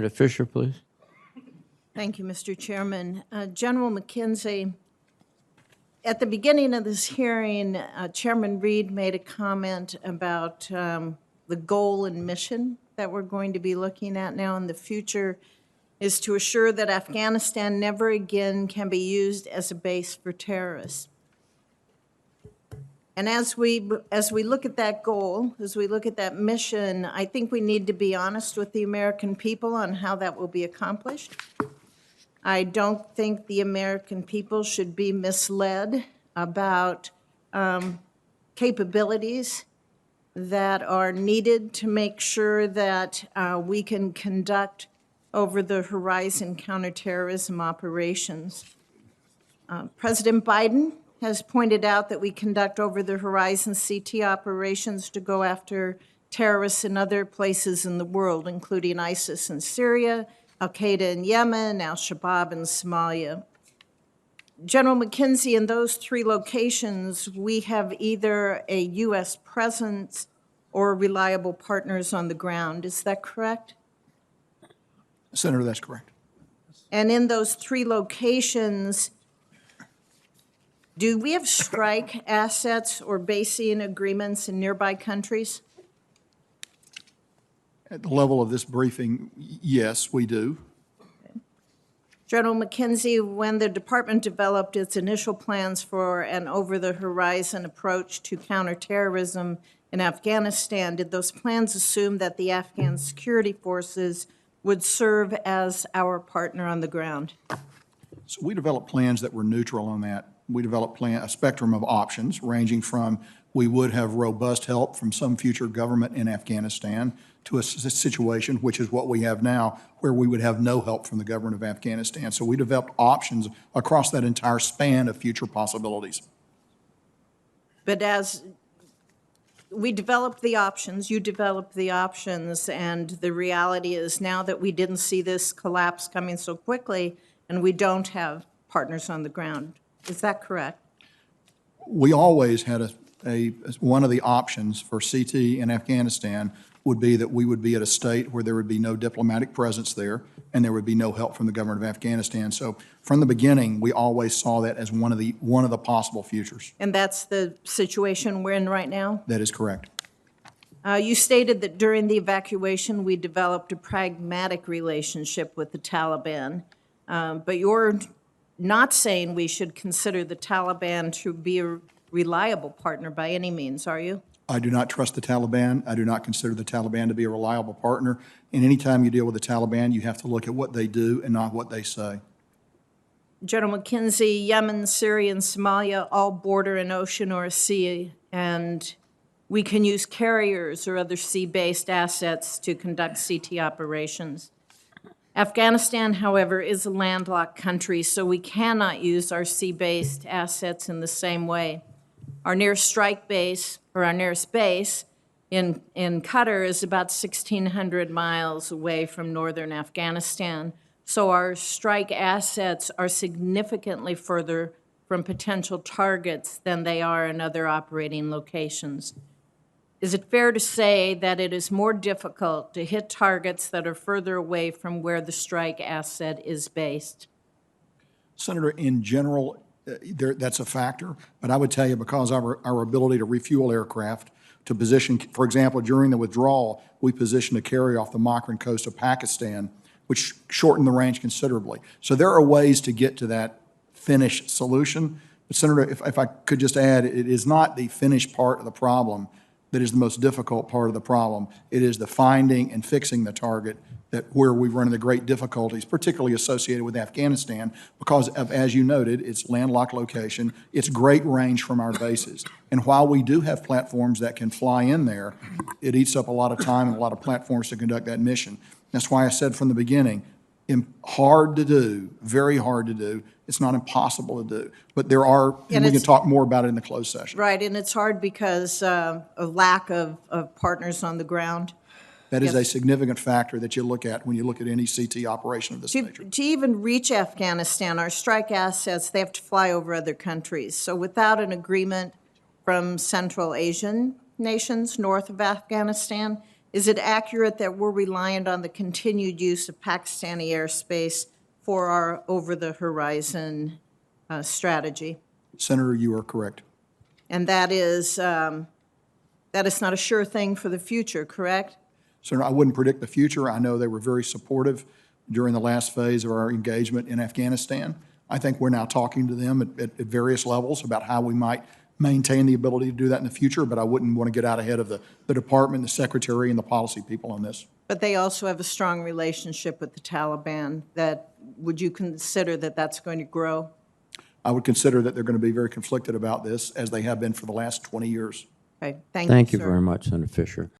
Senator Fischer, please. Thank you, Mr. Chairman. General McKenzie, at the beginning of this hearing, Chairman Reed made a comment about the goal and mission that we're going to be looking at now in the future is to assure that Afghanistan never again can be used as a base for terrorists. And as we look at that goal, as we look at that mission, I think we need to be honest with the American people on how that will be accomplished. I don't think the American people should be misled about capabilities that are needed to make sure that we can conduct over-the-horizon counterterrorism operations. President Biden has pointed out that we conduct over-the-horizon CT operations to go after terrorists in other places in the world, including ISIS in Syria, Al-Qaeda in Yemen, Al-Shabaab in Somalia. General McKenzie, in those three locations, we have either a U.S. presence or reliable partners on the ground. Is that correct? Senator, that's correct. And in those three locations, do we have strike assets or basing agreements in nearby countries? At the level of this briefing, yes, we do. General McKenzie, when the department developed its initial plans for an over-the-horizon approach to counterterrorism in Afghanistan, did those plans assume that the Afghan security forces would serve as our partner on the ground? So we developed plans that were neutral on that. We developed a spectrum of options ranging from we would have robust help from some future government in Afghanistan to a situation, which is what we have now, where we would have no help from the government of Afghanistan. So we developed options across that entire span of future possibilities. But as we developed the options, you developed the options, and the reality is now that we didn't see this collapse coming so quickly, and we don't have partners on the ground. Is that correct? We always had one of the options for CT in Afghanistan would be that we would be at a state where there would be no diplomatic presence there and there would be no help from the government of Afghanistan. So from the beginning, we always saw that as one of the possible futures. And that's the situation we're in right now? That is correct. You stated that during the evacuation, we developed a pragmatic relationship with the Taliban, but you're not saying we should consider the Taliban to be a reliable partner by any means, are you? I do not trust the Taliban. I do not consider the Taliban to be a reliable partner. And anytime you deal with the Taliban, you have to look at what they do and not what they say. General McKenzie, Yemen, Syria, and Somalia all border an ocean or a sea, and we can use carriers or other sea-based assets to conduct CT operations. Afghanistan, however, is a landlocked country, so we cannot use our sea-based assets in the same way. Our nearest strike base, or our nearest base, in Qatar is about 1,600 miles away from northern Afghanistan. So our strike assets are significantly further from potential targets than they are in other operating locations. Is it fair to say that it is more difficult to hit targets that are further away from where the strike asset is based? Senator, in general, that's a factor, but I would tell you because of our ability to refuel aircraft, to position, for example, during the withdrawal, we positioned a carrier off the Makran coast of Pakistan, which shortened the range considerably. So there are ways to get to that finished solution. But Senator, if I could just add, it is not the finished part of the problem that is the most difficult part of the problem. It is the finding and fixing the target where we've run into great difficulties, particularly associated with Afghanistan, because of, as you noted, its landlocked location, its great range from our bases. And while we do have platforms that can fly in there, it eats up a lot of time and a lot of platforms to conduct that mission. That's why I said from the beginning, hard to do, very hard to do. It's not impossible to do, but there are, and we can talk more about it in the closed session. Right, and it's hard because of lack of partners on the ground. That is a significant factor that you look at when you look at any CT operation of this nature. To even reach Afghanistan, our strike assets, they have to fly over other countries. So without an agreement from Central Asian nations north of Afghanistan, Is it accurate that we're reliant on the continued use of Pakistani airspace for our over-the-horizon strategy? Senator, you are correct. And that is not a sure thing for the future, correct? Senator, I wouldn't predict the future. I know they were very supportive during the last phase of our engagement in Afghanistan. I think we're now talking to them at various levels about how we might maintain the ability to do that in the future, but I wouldn't want to get out ahead of the department, the secretary, and the policy people on this. But they also have a strong relationship with the Taliban. Would you consider that that's going to grow? I would consider that they're going to be very conflicted about this, as they have been for the last 20 years. Okay, Thank you sir. very much, Senator Fischer.